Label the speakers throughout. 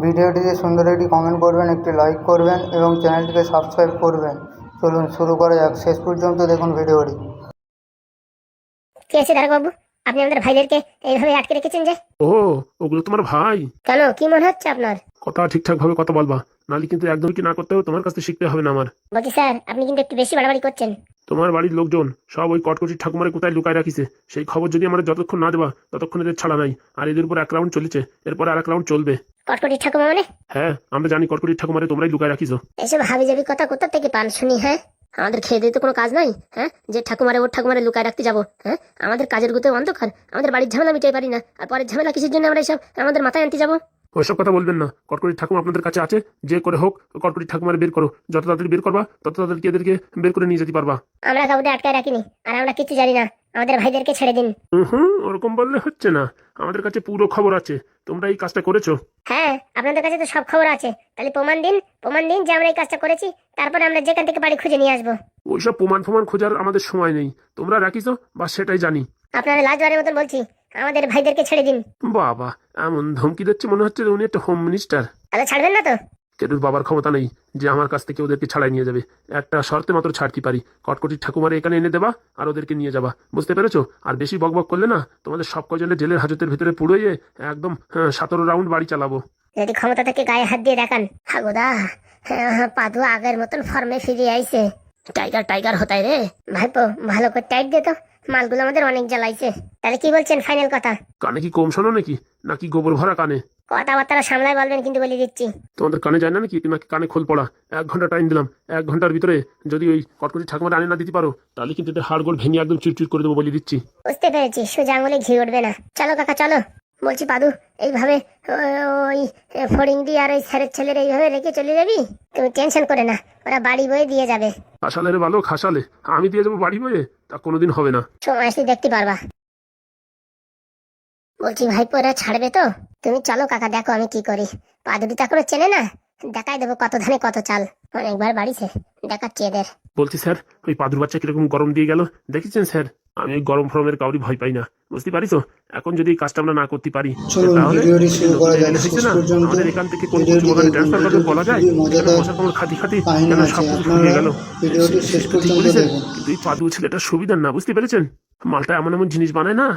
Speaker 1: ভিডিওটিতে সুন্দর একটি কমেন্ট করবেন, একটি লাইক করবেন এবং চ্যানেলটিকে সাবস্ক্রাইব করবেন। চলুন শুরু করা যাক। শেষ পর্যন্ত দেখুন ভিডিওটি।
Speaker 2: কি আছে বাবু, আপনি আমাদের ভাইদেরকে এইভাবে আটকে রেখেছেন যে?
Speaker 3: ও, ওগুলো তোমার ভাই?
Speaker 2: কেন, কি মনে হচ্ছে আপনার?
Speaker 3: কথা ঠিকঠাক ভাবে কথা বলবা, নাহলে কিন্তু একদম কি না করতে হবে তোমার কাছ থেকে শিখতে হবে না আমার।
Speaker 2: বলছি স্যার, আপনি কিন্তু একটু বেশি বাড়াবাড়ি করছেন।
Speaker 3: তোমার বাড়ির লোকজন সব ওই কটকটি ঠাকুমারে কোথায় লুকায় রাখিছে সেই খবর যদি আমরা যতক্ষণ না দেবা ততক্ষণ এদের ছাড়া নাই। আর এদের উপর এক রাউন্ড চলেছে, এরপর আর এক রাউন্ড চলবে।
Speaker 2: কটকটি ঠাকুমা মানে?
Speaker 3: হ্যাঁ, আমরা জানি কটকটি ঠাকুমারে তোমরাই লুকায় রাখিছো।
Speaker 2: এসব হাবিজাবি কথা কোথা থেকে পান শুনি? হ্যাঁ, আমাদের খেয়ে দিয়ে তো কোনো কাজ নাই। হ্যাঁ, যে ঠাকুমারে ওর ঠাকুমারে লুকায় রাখতে যাবো? হ্যাঁ, আমাদের কাজের গুতে অন্ধকার, আমাদের বাড়ির ঝামেলা মিটাই পারি না, আর পরের ঝামেলা কিসের জন্য আমরা এসব আমাদের মাথায় আনতে যাবো?
Speaker 3: ওইসব কথা বলবেন না। কটকটি ঠাকুমা আপনাদের কাছে আছে, যে করে হোক কটকটি ঠাকুমারে বের করো। যত তাড়াতাড়ি বের করবা তত তাড়াতাড়ি এদেরকে বের করে নিয়ে যেতে পারবা।
Speaker 2: আমরা কাউকে আটকায় রাখিনি, আর আমরা কিছু জানি না। আমাদের ভাইদেরকে ছেড়ে দিন।
Speaker 3: হুম, ওরকম বললে হচ্ছে না। আমাদের কাছে পুরো খবর আছে তোমরা এই কাজটা করেছো।
Speaker 2: হ্যাঁ, আপনাদের কাছে তো সব খবর আছে, তাহলে প্রমাণ দিন, প্রমাণ দিন যে আমরা এই কাজটা করেছি, তারপরে আমরা যেখান থেকে বাড়ি খুঁজে নিয়ে আসবো।
Speaker 3: ওইসব প্রমাণ খোঁজার আমাদের সময় নেই। তোমরা রাখিছো বা সেটাই জানি।
Speaker 2: আপনারা লাজবারের মতন বলছি, আমাদের ভাইদেরকে ছেড়ে দিন।
Speaker 3: বাবা, এমন ধমকি দিচ্ছে মনে হচ্ছে উনি একটা হোম মিনিস্টার।
Speaker 2: তাহলে ছাড়বেন না তো?
Speaker 3: কেতুর বাবার ক্ষমতা নেই যে আমার কাছ থেকে ওদেরকে ছাড়াই নিয়ে যাবে। একটা শর্তে মাত্র ছাড়তে পারি, কটকটি ঠাকুমারে এখানে এনে দেবা আর ওদেরকে নিয়ে যাবা। বুঝতে পেরেছো? আর বেশি বকবক করলে না তোমাদের সব কজনের জেলের হাজতের ভিতরে পুড়িয়ে একদম 17 রাউন্ড বাড়ি চালাবো।
Speaker 2: যদি ক্ষমতা থেকে গায়ে হাত দিয়ে দেখান। হাগুদা, পাদু আগের মতন ফর্মে ফিরে আইছে। টাইগার টাইগার হতাই রে ভাইপো, ভালো করে টাইট দে তো, মালগুলো আমাদের অনেক জ্বালাইছে। তাহলে কি বলছেন ফাইনাল কথা?
Speaker 3: কানে কি কম শোনো নাকি গোবর ভরা কানে?
Speaker 2: কথাবার্তা সামলায় বলবেন কিন্তু, বলে দিচ্ছি।
Speaker 3: তোমাদের কানে যায় না নাকি কানে খোল পড়া? 1 ঘন্টা টাইম দিলাম, 1 ঘন্টার ভিতরে যদি ওই কটকটি ঠাকুমার আনে না দিতে পারো তাহলে কিন্তু এদের হাড়গোড় ভেঙে একদম চুরচুর করে দেবো বলে দিচ্ছি।
Speaker 2: বুঝতে পেরেছি, সোজা আঙুলে ঘি উঠবে না। চলো কাকা চলো। বলছি পাদু, এইভাবে ওই ফড়িংদি আর ওই স্যারের ছেলের এইভাবে রেখে চলে যাবি? তুমি টেনশন করে না, ওরা বাড়ি বয়ে দিয়ে যাবে।
Speaker 3: খাসালে রে ভালো, খাসালে আমি দিয়ে যাবো বাড়ি বয়ে? তা কোনোদিন হবে না।
Speaker 2: সময় আসলে দেখতে পারবা। বলছি ভাইপো, এরা ছাড়বে তো? তুমি চলো কাকা, দেখো আমি কি করি। পাদুটি তা করে চেনে না, দেখাই দেবো কত ধানে কত চাল। অনেকবার বাড়িছে, দেখাচ্ছি এদের।
Speaker 3: বলছি স্যার, ওই পাদুর বাচ্চা কিরকম গরম দিয়ে গেল দেখেছেন স্যার? আমি ওই গরম ফরমের কাউরি ভয় পাই না, বুঝতে পারিস? এখন যদি এই কাজটা আমরা না করতে পারি তাহলে আমাদের এখান থেকে কোন ট্রান্সফার করতে বলা যায়? তোমার খাতি খাতি কেন সব কিছু ফুরিয়ে গেল। ঠিক বলেছেন, কিন্তু এই পাদু ছেলেটা সুবিধার না, বুঝতে পেরেছেন? মালটা এমন এমন জিনিস বানায় না,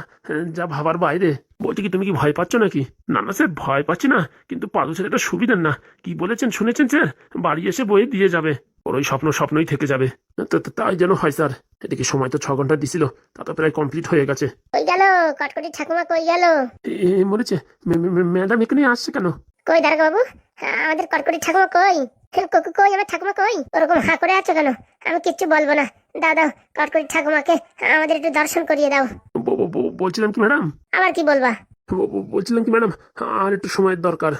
Speaker 3: যা ভাবার বাইরে। বলছি কি, তুমি কি ভয় পাচ্ছ নাকি? না না স্যার, ভয় পাচ্ছি না, কিন্তু পাদু ছেলেটা সুবিধার না। কি বলেছেন শুনেছেন স্যার? বাড়ি এসে বয়ে দিয়ে যাবে, ওর ওই স্বপ্নই থেকে যাবে। তাই যেন হয় স্যার। এদিকে সময় তো 6 ঘন্টা দিছিল, তা তো প্রায় কমপ্লিট হয়ে গেছে।
Speaker 2: কই গেল কটকটি ঠাকুমা, কই গেল?
Speaker 3: বলেছে ম্যাডাম এখানে আসছে কেন?
Speaker 2: কই দাঁড়া বাবু, আমাদের কটকটি ঠাকুমা কই? কই আমার ঠাকুমা কই? ওরকম হা করে আছো কেন? আমি কিচ্ছু বলবো না। দাও দাও, কটকটি ঠাকুমাকে আমাদের একটু দর্শন করিয়ে দাও।
Speaker 3: বলছিলাম কি ম্যাডাম,
Speaker 2: আবার কি বলবা?
Speaker 3: বলছিলাম কি ম্যাডাম, আর একটু সময়ের দরকার।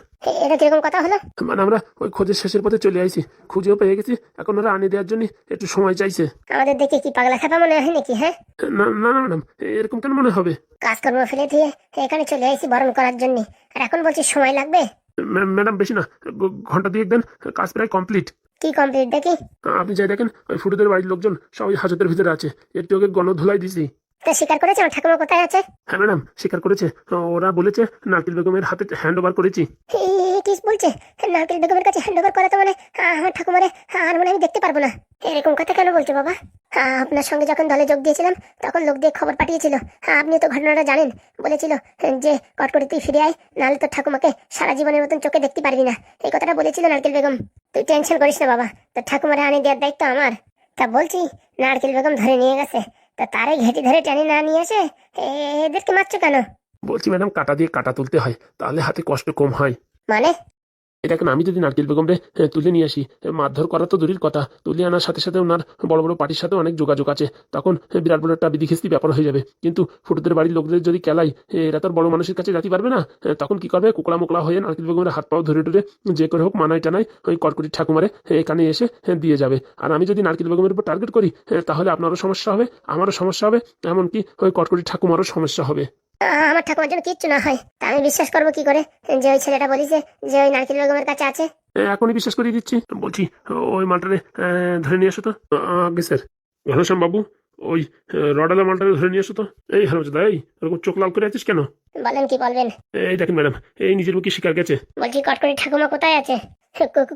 Speaker 2: এটা কিরকম কথা হলো?
Speaker 3: মানে আমরা ওই খোঁজের শেষের পথে চলে আইছি, খুঁজেও পেয়ে গেছি, এখন ওরা আনিয়ে দেওয়ার জন্য একটু সময় চাইছে।
Speaker 2: আমাদের দেখে কি পাগলা খাপা মনে হয় নাকি? হ্যাঁ,
Speaker 3: না না না ম্যাডাম, এরকম কেন মনে হবে?
Speaker 2: কাজকর্ম ফেলে দিয়ে এখানে চলে আইছি বরণ করার জন্য, আর এখন বলছি সময় লাগবে?
Speaker 3: ম্যাডাম বেশি না, ঘন্টা 2 দেন, কাজ প্রায় কমপ্লিট।
Speaker 2: কি কমপ্লিট দেখি?
Speaker 3: আপনি যাই দেখেন, ওই ফুটুদের বাড়ির লোকজন সবাই হাজতের ভিতরে আছে, একটু ওকে গণধুলাই দিছি।
Speaker 2: তা স্বীকার করেছে আমার ঠাকুমা কোথায় আছে?
Speaker 3: হ্যাঁ ম্যাডাম, স্বীকার করেছে। ওরা বলেছে নারকেল বেগমের হাতে হ্যান্ড ওভার করেছি।
Speaker 2: কি বলছে? নারকেল বেগমের কাছে হ্যান্ড ওভার করা তো মানে আমার ঠাকুমারে আর মানে আমি দেখতে পারবো না। এরকম কথা কেন বলছো বাবা? আপনার সঙ্গে যখন দলে যোগ দিয়েছিলাম তখন লোক দিয়ে খবর পাঠিয়েছিল। আপনি তো ঘটনাটা জানেন। বলেছিল যে কটকটি তুই ফিরে আয়, নাহলে তোর ঠাকুমাকে সারা জীবনের মতন চোখে দেখতে পারবি না। এই কথাটা বলেছিল নারকেল বেগম। তুই টেনশন করিস না বাবা, তোর ঠাকুমারে আনি দেওয়ার দায়িত্ব আমার। তা বলছি, নারকেল বেগম ধরে নিয়ে গেছে, তা তারাই ঘেঁটি ধরে টেনে না নিয়ে এসে এদেরকে মারছো কেন?
Speaker 3: বলছি ম্যাডাম, কাটা দিয়ে কাটা তুলতে হয়, তাহলে হাতে কষ্ট কম হয়।
Speaker 2: মানে?
Speaker 3: এটা কেন, আমি যদি নারকেল বেগমরে তুলে নিয়ে আসি, মারধর করা তো দূরের কথা, তুলে আনার সাথে সাথে ওনার বড় বড় পার্টির সাথে অনেক যোগাযোগ আছে, তখন বিরাট বড় একটা বিধিখিস্তি ব্যাপার হয়ে যাবে। কিন্তু ফুটুদের বাড়ির লোকদের যদি কেলাই, এরা তো বড় মানুষের কাছে যেতে পারবে না। তখন কি করবে, কুকড়া মোকড়া হয়ে নারকেল বেগমের হাত পাও ধরে ধরে যে করে হোক মানায় টানায় ওই কটকটি ঠাকুমারে এখানে এসে দিয়ে যাবে। আর আমি যদি নারকেল বেগমের উপর টার্গেট করি, তাহলে আপনারও সমস্যা হবে, আমারও সমস্যা হবে, এমনকি ওই কটকটি ঠাকুমারও সমস্যা হবে।
Speaker 2: আমার ঠাকুমার জন্য কিচ্ছু না হয় তা আমি বিশ্বাস করবো কি করে যে ওই ছেলেটা বলিছে যে ওই নারকেল বেগমের কাছে আছে?
Speaker 3: এখনই বিশ্বাস করিয়ে দিচ্ছি। বলছি ওই মালটারে ধরে নিয়ে আসো তো। আগে স্যার, ঘনশ্যাম বাবু, ওই রডালা মালটাকে ধরে নিয়ে এসো তো। এই হারামজাদা, এই ওরকম চোখ লাল করে আছিস কেন?
Speaker 2: বলেন কি বলবেন?
Speaker 3: এই দেখেন ম্যাডাম, এই নিজের মুখে শিকার গেছে।
Speaker 2: বলছি কটকটি ঠাকুমা কোথায় আছে?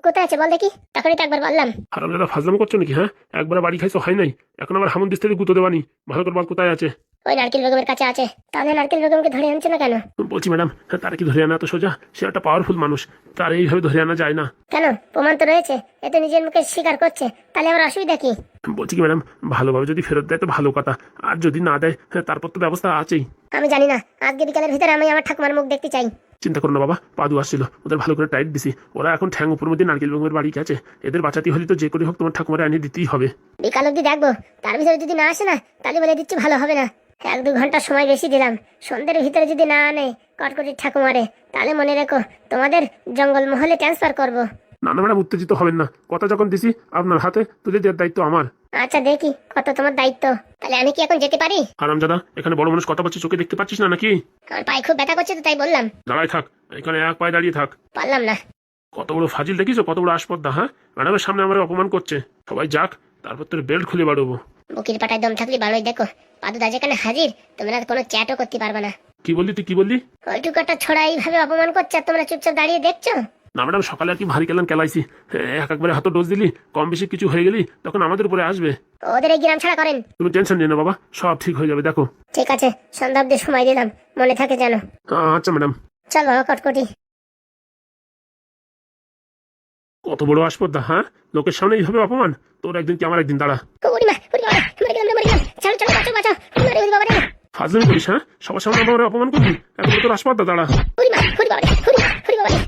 Speaker 2: কোথায় আছে বল দেখি, তখনই তো একবার বললাম।
Speaker 3: হারামজাদা ফাজলাম করছো নাকি? হ্যাঁ, একবার বাড়ি খাইছো হয় নাই, এখন আবার হামুন দিস থেকে গুঁতো দেবানি। ভালো করে বল কোথায় আছে।
Speaker 2: ওই নারকেল বেগমের কাছে আছে। তাহলে নারকেল বেগমকে ধরে আনছে না কেন?
Speaker 3: বলছি ম্যাডাম, তারা কি ধরে আনা তো সোজা? সে একটা পাওয়ারফুল মানুষ, তার এইভাবে ধরে আনা যায় না।
Speaker 2: কেন? প্রমাণ তো রয়েছে, এ তো নিজের মুখে স্বীকার করছে, তাহলে আমার অসুবিধা কি?
Speaker 3: বলছি কি ম্যাডাম, ভালোভাবে যদি ফেরত দেয় তো ভালো কথা, আর যদি না দেয় তারপর তো ব্যবস্থা আছেই।
Speaker 2: আমি জানি না, আজকে বিকালের ভিতরে আমি আমার ঠাকুমার মুখ দেখতে চাই।
Speaker 3: চিন্তা করো না বাবা, পাদু আসছিল, ওদের ভালো করে টাইট দিছি, ওরা এখন ঠ্যাং উপর মধ্যে নারকেল বেগমের বাড়ি গেছে। এদের বাঁচাতে হলে তো যে করে হোক তোমার ঠাকুমারে আনিয়ে দিতেই হবে।
Speaker 2: বিকাল অব্দি দেখবো, তার ভিতরে যদি না আসে না, তাহলে বলে দিচ্ছি ভালো হবে না। 1-2 ঘন্টা সময় বেশি দিলাম, সন্ধ্যের ভিতরে যদি না আনে কটকটির ঠাকুমারে, তাহলে মনে রেখো তোমাদের জঙ্গলমহলে ট্রান্সফার করব।
Speaker 3: না না ম্যাডাম, উত্তেজিত হবেন না, কথা যখন দিছি আপনার হাতে তুলে দেওয়ার দায়িত্ব আমার।
Speaker 2: আচ্ছা দেখি কত তোমার দায়িত্ব। তাহলে আমি কি এখন যেতে পারি?
Speaker 3: হারামজাদা, এখানে বড় মানুষ কথা বলছে, চোখে দেখতে পাচ্ছিস না নাকি?
Speaker 2: আমার পায়ে খুব ব্যথা করছে তো তাই বললাম।
Speaker 3: দাঁড়ায় থাক, এখানে এক পায়ে দাঁড়িয়ে থাক।
Speaker 2: পারলাম না।
Speaker 3: কত বড় ফাজিল দেখিস, কত বড় আসপদ্দা। হ্যাঁ, ম্যাডামের সামনে আমার অপমান করছে। সবাই যাক, তারপর তোর বেল্ট খুলে বাড়বো।
Speaker 2: বুকির পাটায় দম থাকলে বাড়োই দেখো, পাদুদা যেখানে হাজির, তোমরা কোনো চ্যাটও করতে পারবে না।
Speaker 3: কি বললি তুই, কি বললি?
Speaker 2: ওইটুকু একটা ছোড়া এইভাবে অপমান করছে আর তোমরা চুপচাপ দাঁড়িয়ে দেখছো?
Speaker 3: না ম্যাডাম, সকালে আর কি ভারী কেলান কেলাইছি, একবারে হাতে ডোজ দিলি, কম বেশি কিছু হয়ে গেলি তখন আমাদের উপরে আসবে।
Speaker 2: ওদের এই গ্রাম ছাড়া করেন।
Speaker 3: তুমি টেনশন নিও না বাবা, সব ঠিক হয়ে যাবে দেখো।
Speaker 2: ঠিক আছে, সন্ধ্যা অব্দি সময় দিলাম, মনে থাকে যেন।
Speaker 3: আচ্ছা ম্যাডাম।
Speaker 2: চল বাবা কটকটি।
Speaker 3: কত বড় আসপদ্দা, হ্যাঁ, লোকের সামনে এইভাবে অপমান। তোর একদিন কি আমার একদিন, দাঁড়া।
Speaker 2: ওরে মা, ওরে বাবা, মরে গেলাম রে, মরে গেলাম। চলো চলো, বাঁচাও বাঁচাও। ওরে বাবা রে।
Speaker 3: ফাজলামি করিস? হ্যাঁ, সবার সামনে আমার অপমান করবি? একবার তোর আসপদ্দা, দাঁড়া।
Speaker 2: ওরে মা, ওরে বাবা রে, ওরে বাবা রে।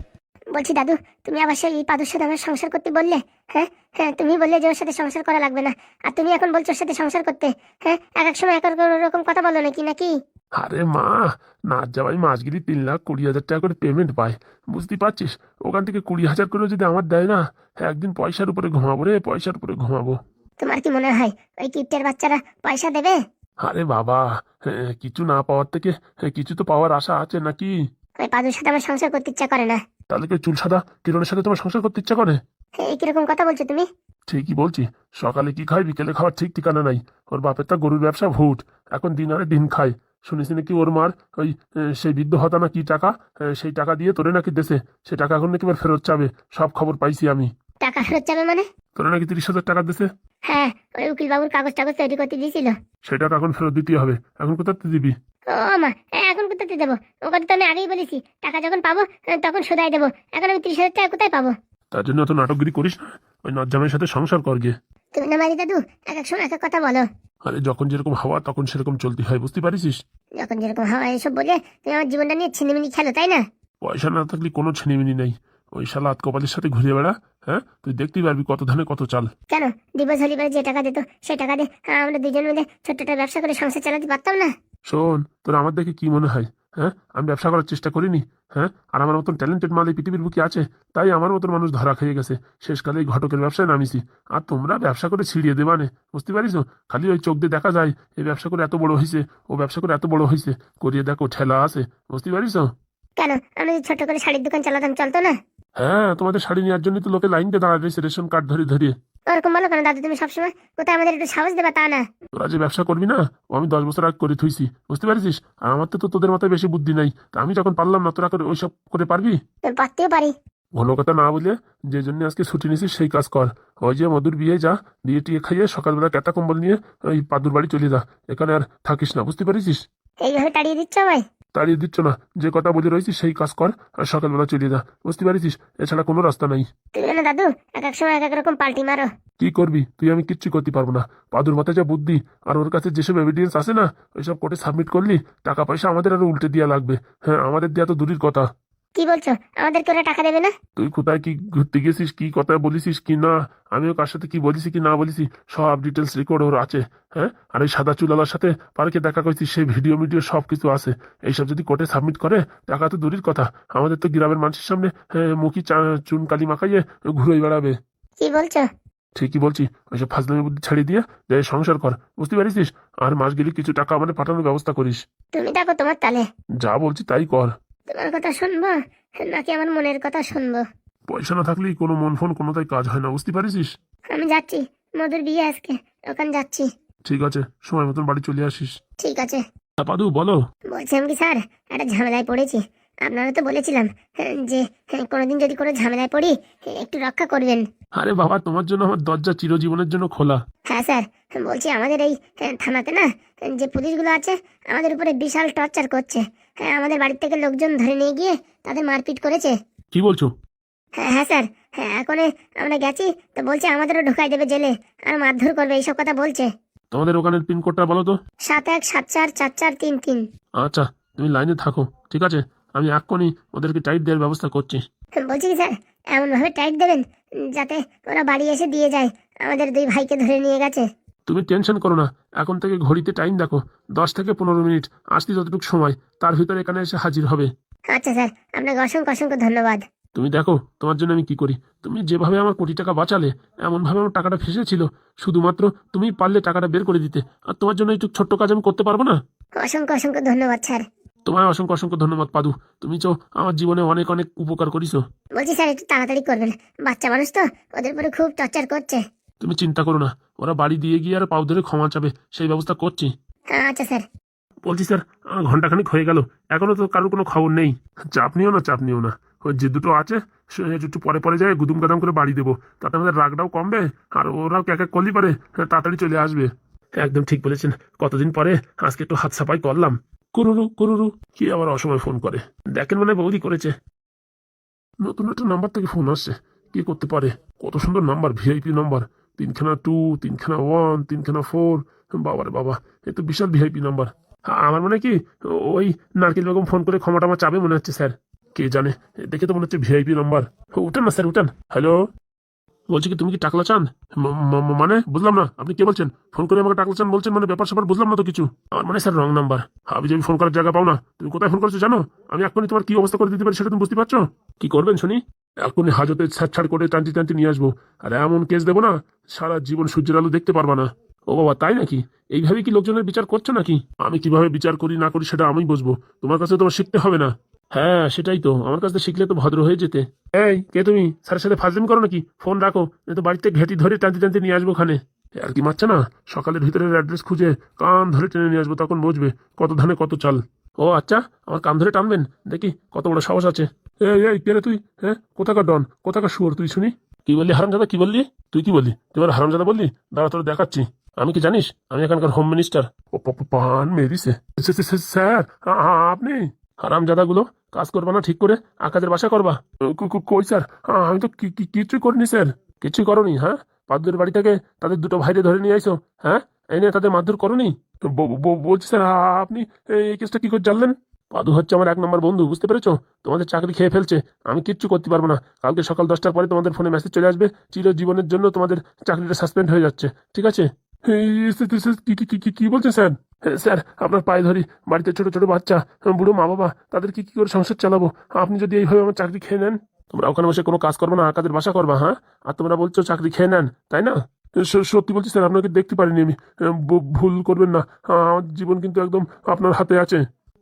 Speaker 2: বলছি দাদু, তুমি আবার সেই পাদুর সাথে আমার সংসার করতে বললে? হ্যাঁ হ্যাঁ, তুমি বললে যে ওর সাথে সংসার করা লাগবে না, আর তুমি এখন বলছো ওর সাথে সংসার করতে। হ্যাঁ, এক এক সময় এক এক রকম কথা বলো নাকি নাকি?
Speaker 3: আরে মা, নাচ যাওয়াই মাসগিরি 3,20,000 টাকা করে পেমেন্ট পায়, বুঝতে পারছিস? ওখান থেকে 20,000 করে যদি আমার দেয় না, একদিন পয়সার উপরে ঘুমাবো রে, পয়সার উপরে ঘুমাবো।
Speaker 2: তোমার কি মনে হয় ওই কিপ্টের বাচ্চারা পয়সা দেবে?
Speaker 3: আরে বাবা, কিছু না পাওয়ার থেকে কিছু তো পাওয়ার আশা আছে নাকি?
Speaker 2: ওই পাদুর সাথে আমার সংসার করতে ইচ্ছা করে না।
Speaker 3: তাহলে কি চুল সাদা কিরণের সাথে তোমার সংসার করতে ইচ্ছা করে?
Speaker 2: এই কিরকম কথা বলছো তুমি?
Speaker 3: ঠিকই বলছি, সকালে কি খায় বিকেলে খাওয়ার ঠিক ঠিকানা নাই। ওর বাপের তা গরুর ব্যবসা ভুট, এখন দিন আরে দিন খায়। শুনেছি নাকি ওর মার ওই সেই বৃদ্ধ হতা না কি টাকা, সেই টাকা দিয়ে তোরে নাকি দেশে, সে টাকা এখন নাকি এবার ফেরত চাবে, সব খবর পাইছি আমি।
Speaker 2: টাকা ফেরত যাবে মানে?
Speaker 3: তোরে নাকি 30,000 টাকা দেশে।
Speaker 2: হ্যাঁ, ওই উকিল বাবুর কাগজ টাগজ তৈরি করতে দিয়েছিল।
Speaker 3: সেই টাকা এখন ফেরত দিতে হবে, এখন কোথাতে দিবি?
Speaker 2: ও মা, এখন কোথাতে দেবো? ও কথা তো আমি আগেই বলেছি, টাকা যখন পাবো তখন শোধাই দেবো। এখন আমি 30,000 টাকা কোথায় পাবো?
Speaker 3: তার জন্য অত নাটকগিরি করিস না, ওই নজ্জামের সাথে সংসার কর গিয়ে।
Speaker 2: তুমি না মারি দাদু, এক এক সময় এক এক কথা বলো।
Speaker 3: আরে যখন যেরকম হাওয়া তখন সেরকম চলতে হয়, বুঝতে পারিস?
Speaker 2: যখন যেরকম হাওয়া এসব বলে তুমি আমার জীবনটা নিয়ে ছিনিমিনি খেলো, তাই না?
Speaker 3: পয়সা না থাকলে কোনো ছেনিমিনি নেই, ওই শালা হাত কপালের সাথে ঘুরে বেড়া। হ্যাঁ, তুই দেখতেই পারবি কত ধানে কত চাল।
Speaker 2: কেন, দিবস হলিবার যে টাকা দিত সেই টাকা দিয়ে আমরা দুজন মিলে ছোট্ট একটা ব্যবসা করে সংসার চালাতে পারতাম না?
Speaker 3: শোন, তোর আমার দেখে কি মনে হয়? হ্যাঁ, আমি ব্যবসা করার চেষ্টা করিনি? হ্যাঁ, আর আমার মতন ট্যালেন্টেড মাল এই পৃথিবীর বুকে আছে, তাই আমার মতন মানুষ ধরা খেয়ে গেছে, শেষকালে এই ঘটকের ব্যবসায় নামিছি। আর তোমরা ব্যবসা করে ছিড়িয়ে দেবানে, বুঝতে পারিস? খালি ওই চোখ দিয়ে দেখা যায় এই ব্যবসা করে এত বড় হয়েছে, ও ব্যবসা করে এত বড় হয়েছে, করিয়ে দেখো ঠেলা আছে, বুঝতে পারিস?
Speaker 2: কেন, আমি যদি ছোট করে শাড়ির দোকান চালাতাম চলতো না?
Speaker 3: হ্যাঁ, তোমাদের শাড়ি নেওয়ার জন্য তো লোকে লাইন দিয়ে দাঁড়ায় রয়েছে রেশন কার্ড ধরে ধরিয়ে।
Speaker 2: ওরকম বলো কেন দাদু? তুমি সবসময় কোথায় আমাদের একটু সাহস দেবা তা না?
Speaker 3: তোরা যে ব্যবসা করবি না, ও আমি 10 বছর আগে করে থুইছি, বুঝতে পারছিস? আর আমার তো তোদের মাথায় বেশি বুদ্ধি নাই, তা আমি যখন পারলাম না, তোরা করে ওইসব করে পারবি?
Speaker 2: পারতেও পারি।
Speaker 3: ঘন কথা না বলে যে জন্য আজকে ছুটি নিছিস সেই কাজ কর। ওই যে মধুর বিয়ে যা, বিয়ে টিয়ে খাইয়ে সকালবেলা কেতা কম্বল নিয়ে ওই পাদুর বাড়ি চলে যা, এখানে আর থাকিস না, বুঝতে পারিস?
Speaker 2: এইভাবে তাড়িয়ে দিচ্ছ আমায়?
Speaker 3: তাড়িয়ে দিচ্ছ না, যে কথা বলে রয়েছিস সেই কাজ কর আর সকালবেলা চলে যা, বুঝতে পারিস? এছাড়া কোনো রাস্তা নাই।
Speaker 2: তুমি না দাদু এক এক সময় এক এক রকম পাল্টি মারো।
Speaker 3: কি করবি তুই? আমি কিচ্ছু করতে পারবো না। পাদুর মাথায় যা বুদ্ধি, আর ওর কাছে যেসব এভিডেন্স আছে না, ওইসব কোর্টে সাবমিট করলি টাকা পয়সা আমাদের আরো উল্টে দেওয়া লাগবে। হ্যাঁ, আমাদের দেওয়া তো দূরের কথা।
Speaker 2: কি বলছো? আমাদেরকে ওরা টাকা দেবে না?
Speaker 3: তুই কোথায় কি ঘুরতে গেছিস, কি কথা বলিসিস কি না, আমিও কার সাথে কি বলিসি কি না বলিসি, সব ডিটেলস রেকর্ড ওর আছে। হ্যাঁ, আর এই সাদা চুলালার সাথে পার্কে দেখা করছিস সেই ভিডিও মিডিও সব কিছু আছে। এইসব যদি কোর্টে সাবমিট করে টাকা তো দূরের কথা, আমাদের তো গ্রামের মানুষের সামনে মুখি চুন কালি মাখাইয়ে ঘুরে বেড়াবে।
Speaker 2: কি বলছো?
Speaker 3: ঠিকই বলছি, ওইসব ফাজলামি বুদ্ধি ছাড়িয়ে দিয়ে যাই সংসার কর, বুঝতে পারিস? আর মাস গেলে কিছু টাকা আমাদের পাঠানোর ব্যবস্থা করিস।
Speaker 2: তুমি দেখো তোমার তালে।
Speaker 3: যা বলছি তাই কর।
Speaker 2: তোমার কথা শুনবো নাকি আমার মনের কথা শুনবো?
Speaker 3: পয়সা না থাকলেই কোনো মন ফোন কোনোটাই কাজ হয় না, বুঝতে পারিস?
Speaker 2: আমি যাচ্ছি, মধুর বিয়ে আজকে, ওখানে যাচ্ছি।
Speaker 3: ঠিক আছে, সময় মতন বাড়ি চলে আসিস।
Speaker 2: ঠিক আছে।
Speaker 3: পাদু বলো।
Speaker 2: বলছিলাম কি স্যার, একটা ঝামেলায় পড়েছি। আপনারা তো বলেছিলাম যে কোনোদিন যদি কোনো ঝামেলায় পড়ি একটু রক্ষা করবেন।
Speaker 3: আরে বাবা, তোমার জন্য আমার দরজা চিরজীবনের জন্য খোলা।
Speaker 2: হ্যাঁ স্যার, বলছি আমাদের এই থানাতে না যে পুলিশগুলো আছে আমাদের উপরে বিশাল টর্চার করছে। আমাদের বাড়ির থেকে লোকজন ধরে নিয়ে গিয়ে তাদের মারপিট করেছে।
Speaker 3: কি বলছো?
Speaker 2: হ্যাঁ স্যার, এখন আমরা গেছি তো বলছে আমাদেরও ঢুকাই দেবে জেলে আর মারধর করবে, এইসব কথা বলছে।
Speaker 3: তোমাদের ওখানের পিনকোডটা বলো তো।
Speaker 2: 71744433।
Speaker 3: আচ্ছা, তুমি লাইনে থাকো, ঠিক আছে? আমি এক্ষুনি ওদেরকে টাইট দেওয়ার ব্যবস্থা করছি।
Speaker 2: বলছি কি স্যার, এমন ভাবে টাইট দেবেন যাতে ওরা বাড়ি এসে দিয়ে যায়। আমাদের 2 ভাইকে ধরে নিয়ে গেছে।
Speaker 3: তুমি টেনশন করো না, এখন থেকে ঘড়িতে টাইম দেখো, 10 থেকে 15 মিনিট, আসতে যতটুকু সময় তার ভিতরে এখানে এসে হাজির হবে।
Speaker 2: আচ্ছা স্যার, আপনাকে অসংখ্য অসংখ্য ধন্যবাদ।
Speaker 3: তুমি দেখো তোমার জন্য আমি কি করি। তুমি যেভাবে আমার কোটি টাকা বাঁচালে, এমনভাবে আমার টাকাটা ফেসেছিল, শুধুমাত্র তুমি পারলে টাকাটা বের করে দিতে। আর তোমার জন্য একটু ছোট্ট কাজ আমি করতে পারবো না?
Speaker 2: অসংখ্য অসংখ্য ধন্যবাদ স্যার।
Speaker 3: তোমায় অসংখ্য অসংখ্য ধন্যবাদ পাদু, তুমি তো আমার জীবনে অনেক অনেক উপকার করিছো।
Speaker 2: বলছি স্যার একটু তাড়াতাড়ি করবেন, বাচ্চা মানুষ তো, ওদের উপরে খুব টর্চার করছে।
Speaker 3: তুমি চিন্তা করো না, ওরা বাড়ি দিয়ে গিয়ে আর পাও ধরে ক্ষমা চাবে, সেই ব্যবস্থা করছি।
Speaker 2: আচ্ছা স্যার।
Speaker 3: বলছি স্যার, ঘন্টাখানিক হয়ে গেল, এখনো তো কারোর কোনো খবর নেই। চাপ নিও না, চাপ নিও না। ওই যে দুটো আছে সে একটু পরে পরে যায় গুদুম গাদাম করে বাড়ি দেবো, তাতে আমাদের রাগটাও কমবে, আর ওরাও এক এক করলেই পারে তাড়াতাড়ি চলে আসবে। একদম ঠিক বলেছেন, কতদিন পরে আজকে একটু হাত সাফাই করলাম। কুরুরু কুরুরু, কি আবার অসময় ফোন করে, দেখেন মানে বৌদি করেছে। নতুন একটা নাম্বার থেকে ফোন আসছে, কি করতে পারে? কত সুন্দর নাম্বার, ভিআইপি নাম্বার, 3খানা 2, 3খানা 1, 3খানা 4। বাবারে বাবা, এ তো বিশাল ভিআইপি নাম্বার। আমার মনে হয় কি ওই নারকেল বেগম ফোন করে ক্ষমাটা আমার চাবে মনে হচ্ছে স্যার, কে জানে। দেখে তো মনে হচ্ছে ভিআইপি নাম্বার। উঠান না স্যার, উঠান। হ্যালো, বলছি কি তুমি কি টাকলা চান? মানে বুঝলাম না, আপনি কে বলছেন? ফোন করে আমাকে টাকলা চান বলছেন, মানে ব্যাপার স্যাপার বুঝলাম না তো কিছু। আমার মানে স্যার রং নাম্বার। আমি যদি ফোন করার জায়গা পাও না, তুমি কোথায় ফোন করেছো জানো? আমি এখনই তোমার কি অবস্থা করে দিতে পারি সেটা তুমি বুঝতে পারছো? কি করবেন শুনি? এখনই হাজতে ছাড় করে টানটি টানটি নিয়ে আসবো, আর এমন কেস দেবো না সারা জীবন সূর্যের আলো দেখতে পারবা না। ও বাবা, তাই নাকি? এইভাবে কি লোকজনের বিচার করছো নাকি? আমি কিভাবে বিচার করি না করি সেটা আমি বুঝবো, তোমার কাছে তোমার শিখতে হবে না। হ্যাঁ সেটাই তো, আমার কাছে শিখলে তো ভদ্র হয়ে যেতে। এই কে তুমি? স্যারের সাথে ফাজলিমি করো নাকি? ফোন রাখো, তো বাড়িতে ঘেঁটি ধরে টানতে টানতে নিয়ে আসবো ওখানে। আর কি মারছে না, সকালের ভিতরের অ্যাড্রেস খুঁজে কান ধরে টেনে নিয়ে আসবো, তখন বুঝবে কত ধানে কত চাল। ও আচ্ছা, আমার কান ধরে টানবেন, দেখি কত বড় সাহস আছে। এই এই কে রে তুই? হ্যাঁ, কোথাকার ডন, কোথাকার শুয়োর তুই শুনি? কি বললি হারামজাদা, কি বললি? তুই কি বললি? তুই আমার হারামজাদা বললি? দাঁড়া তোর দেখাচ্ছি। আমি কি জানিস আমি এখানকার হোম মিনিস্টার। ও পান মেরিছে। স্যার আপনি? হারামজাদাগুলো, কাজ করবা না ঠিক করে, আকাশের বাসা করবা। কই স্যার, আমি তো কিছুই করিনি স্যার। কিছুই করনি? হ্যাঁ, পাদুদের বাড়ি থেকে তাদের দুটো ভাইরে ধরে নিয়ে আইসো, হ্যাঁ, এনে তাদের মারধর করনি? বলছি স্যার, আপনি এই কেসটা কি করে জানলেন? পাদু হচ্ছে আমার 1 নম্বর বন্ধু, বুঝতে পেরেছো? তোমাদের চাকরি খেয়ে ফেলছে, আমি কিচ্ছু করতে পারবো না। কালকে সকাল 10টার পরে তোমাদের ফোনে মেসেজ চলে আসবে, চিরজীবনের জন্য তোমাদের চাকরিটা সাসপেন্ড হয়ে যাচ্ছে, ঠিক আছে? কি বলছেন স্যার? স্যার আপনার পায়ে ধরি, বাড়িতে ছোট ছোট বাচ্চা, বুড়ো মা বাবা, তাদের কি করে সংসার চালাবো? আপনি যদি এইভাবে আমার চাকরি খেয়ে নেন, তোমরা ওখানে বসে কোনো কাজ করবে না, কাজের বাসা করবা, হ্যাঁ? আর তোমরা বলছো চাকরি খেয়ে নেন, তাই না? সত্যি বলছি স্যার, আপনাকে দেখতে পারিনি আমি, ভুল করবেন না, আমার জীবন কিন্তু একদম আপনার হাতে আছে।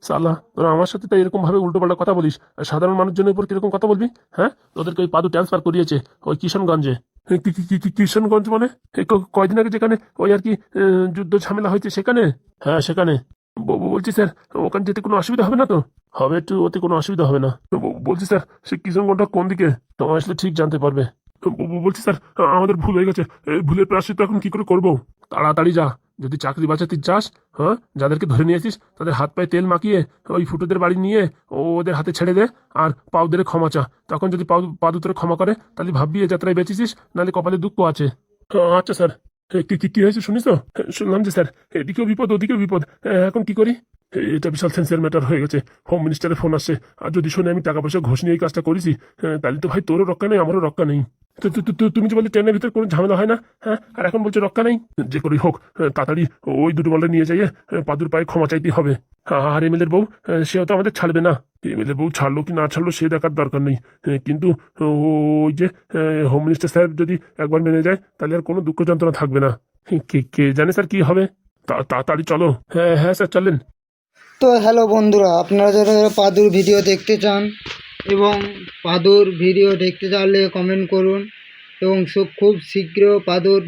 Speaker 3: সালা, তোরা আমার সাথে তাই এরকম ভাবে উল্টো পাল্টা কথা বলিস, আর সাধারণ মানুষজনের উপর কিরকম কথা বলবি? হ্যাঁ, তোদেরকে ওই পাদু ট্রান্সফার করিয়েছে ওই কিশনগঞ্জে। কিশনগঞ্জ মানে কয়দিন আগে যেখানে ওই আর কি যুদ্ধ ঝামেলা হয়েছে সেখানে? হ্যাঁ সেখানে। বলছি স্যার, ওখানে যেতে কোনো অসুবিধা হবে না তো? হবে, একটু ওতে কোনো অসুবিধা হবে না। বলছি স্যার, সে কিশনগঞ্জটা কোন দিকে? তোমার আসলে ঠিক জানতে পারবে। বলছি স্যার, আমাদের ভুল হয়ে গেছে, এই ভুলের প্রায়শ্চিত্ত এখন কি করে করবো? তাড়াতাড়ি যা, যদি চাকরি বাঁচাতে চাস, হ্যাঁ, যাদেরকে ধরে নিয়ে আসিস তাদের হাত পায়ে তেল মাখিয়ে ওই ফুটোদের বাড়ি নিয়ে ওদের হাতে ছেড়ে দে, আর পাউদের ক্ষমা চা। তখন যদি পাদু তোরে ক্ষমা করে তাহলে ভাববি এ যাত্রায় বেঁচেছিস, নাহলে কপালে দুঃখ আছে। আচ্ছা স্যার, কি হয়েছে শুনিস তো? শুনলাম যে স্যার এদিকেও বিপদ ওদিকেও বিপদ, এখন কি করি? এটা বিশাল সেন্সিয়ার ম্যাটার হয়ে গেছে, হোম মিনিস্টারের ফোন আসছে, আর যদি শুনে আমি টাকা পয়সা ঘুষ নিয়ে এই কাজটা করেছি, তাহলে তো ভাই তোরও রক্ষা নেই, আমারও রক্ষা নেই। তুমি যে বললে ট্রেনের ভিতরে কোনো ঝামেলা হয় না, হ্যাঁ, আর এখন বলছো রক্ষা নেই। যে করেই হোক তাড়াতাড়ি ওই দুটো বলটা নিয়ে যাইয়ে পাদুর পায়ে ক্ষমা চাইতে হবে। আর এমএলএর বউ, সেও তো আমাদের ছাড়বে না। এমএলএ বউ ছাড়লো কি না ছাড়লো সে দেখার দরকার নেই, কিন্তু ওই যে হোম মিনিস্টার সাহেব যদি একবার মেনে যায় তাহলে আর কোনো দুঃখ যন্ত্রণা থাকবে না। কে জানে স্যার কি হবে। তাড়াতাড়ি চলো। হ্যাঁ হ্যাঁ স্যার চলেন।
Speaker 1: তো হ্যালো বন্ধুরা, আপনারা যারা পাদুর ভিডিও দেখতে চান এবং পাদুর ভিডিও দেখতে চাইলে কমেন্ট করুন, এবং খুব শীঘ্র পাদুর